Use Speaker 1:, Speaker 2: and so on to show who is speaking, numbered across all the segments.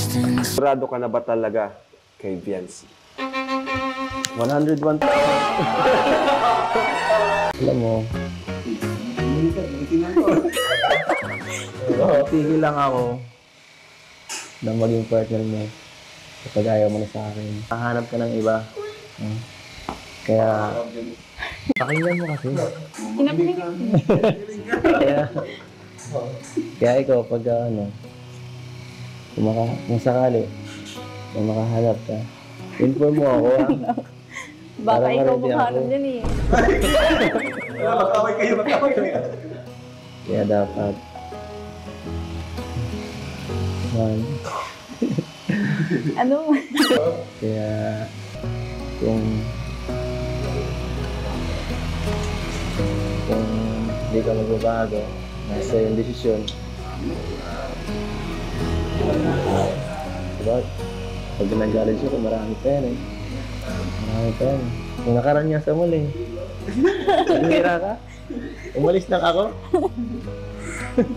Speaker 1: Sigurado ka na ba talaga kay Viancy?
Speaker 2: 101. Alam mo, tigil lang ako na maging partner mo kapag ayaw mo na sa akin. Hahanap ka ng iba. Kaya, pakinggan mo kasi. kaya ikaw, pag kung sakali, kung makahanap ka, inform mo ako.
Speaker 3: Baka ikaw makahanap dyan eh.
Speaker 1: Magkaway kayo.
Speaker 2: Kaya dapat,
Speaker 3: Ano?
Speaker 2: kaya, kung hindi ka magbabago, nasa yung desisyon. Diba? Pag nag-college ako, marami pa yan eh. Marami pa yan. Kung nakaranyasa mo lang eh. Nahira ka? Umalis lang ako?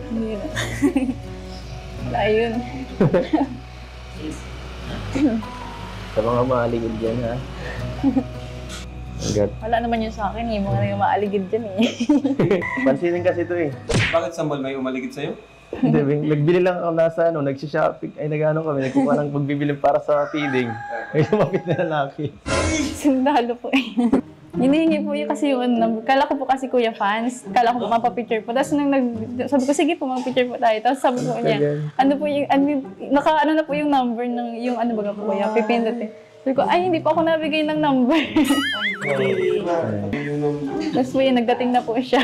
Speaker 3: Hindi na. Ayun.
Speaker 2: Sa mga maaligid dyan ha. Hanggat.
Speaker 3: Wala naman yun sa akin eh. Mga maaligid dyan eh.
Speaker 2: Pansinin kasi ito eh.
Speaker 1: Bakit sa mall may umaligid sa'yo?
Speaker 2: Hindi, nagbili lang ako nasa nagsishopping. Ay nagano kami, nagkuha ng pagbibili para sa feeding. May lumapit na lalaki.
Speaker 3: Sundalo po eh. Hinihingi po yun kasi yung kala ko po kasi kuya fans. Kala ko po mapapicture po. Tapos sabi ko, sige po, mag-picture po tayo. Tapos sabi ko niya, ano po yung, naka-ano na po yung number ng, yung ano baga po kuya, pipindot eh. Sabi ko, ay hindi po ako nabigay ng number. Tapos po yun, nagdating na po siya.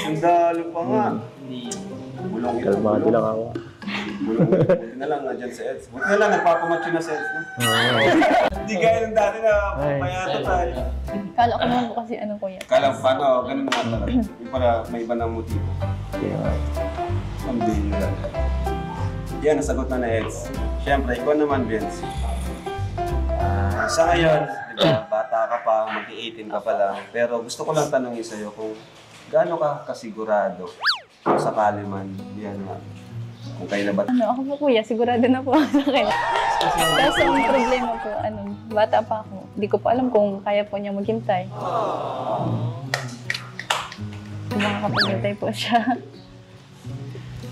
Speaker 1: Sundalo pa nga.
Speaker 2: Kalmado lang ako.
Speaker 1: Buti na lang, nandiyan sa Eds. Buti na lang, nagpapamacho na sa Eds. Hindi gaya ng dati na payato tayo.
Speaker 3: Kala ko naman po kasi ano kuya.
Speaker 1: Kala ko paano, ganun nga talaga. Yung para may iba ng motibo. Ang bihira. Yan, nasagot na Eds. Siyempre, ikaw naman, Vince. Sa ngayon, diba, bata ka pa, mag-18 ka pa lang. Pero gusto ko lang tanongin sa'yo kung gaano ka kasigurado kung sakali man, yan nga. Kung kayo na ba?
Speaker 3: Ano, ako po kuya, sigurado na po ako sa akin. Kasi ang problema po, bata pa ako. Hindi ko pa alam kung kaya po niya maghintay. Kung makakapaghintay po siya.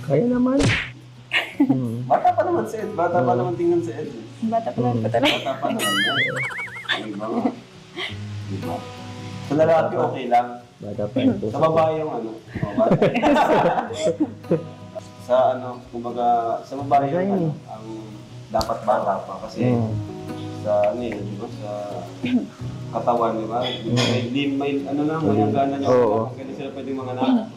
Speaker 2: Kaya naman.
Speaker 1: Bata pa naman si Ed. Bata pa naman tingnan si Ed.
Speaker 3: Bata pa naman po talaga.
Speaker 1: Bata pa naman. Diba nga? Diba? Sa lalaki, okay lang.
Speaker 2: Bata pa ito.
Speaker 1: Sa babae yung ano. Bata. Sa ano, kumbaga, sa babae yung ano, ang dapat bata pa. Kasi sa ano eh, diba? Sa katawan, diba? May ano lang, may hangganan niya. Kaya sila pwedeng mga anak.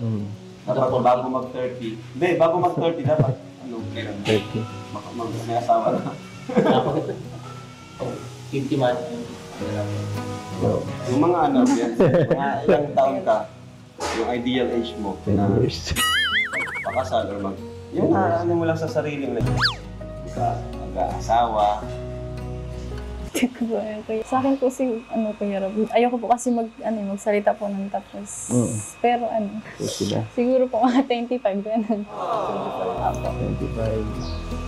Speaker 1: Dapat bago mag-30. Hindi, bago mag-30 dapat. Ano, kailan?
Speaker 2: 30.
Speaker 1: May asawa na.
Speaker 4: 50 months.
Speaker 1: Yung mga ano, yan, mga ilang taon ka, yung ideal age mo,
Speaker 2: 10
Speaker 1: na
Speaker 2: years.
Speaker 1: pakasal or mag... Yung ano mo lang sa sarili mo, mag-asawa.
Speaker 3: Sa akin po si, Kuya Rob, ayoko po kasi magsalita po ng tapos. Pero siguro po mga 25, ganun.
Speaker 2: 25.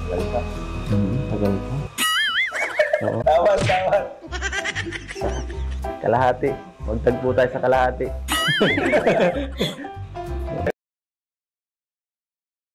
Speaker 2: Tagal pa. Tagal pa. Oo.
Speaker 1: Tawad!
Speaker 2: Kalahati. Magtagpo tayo sa kalahati.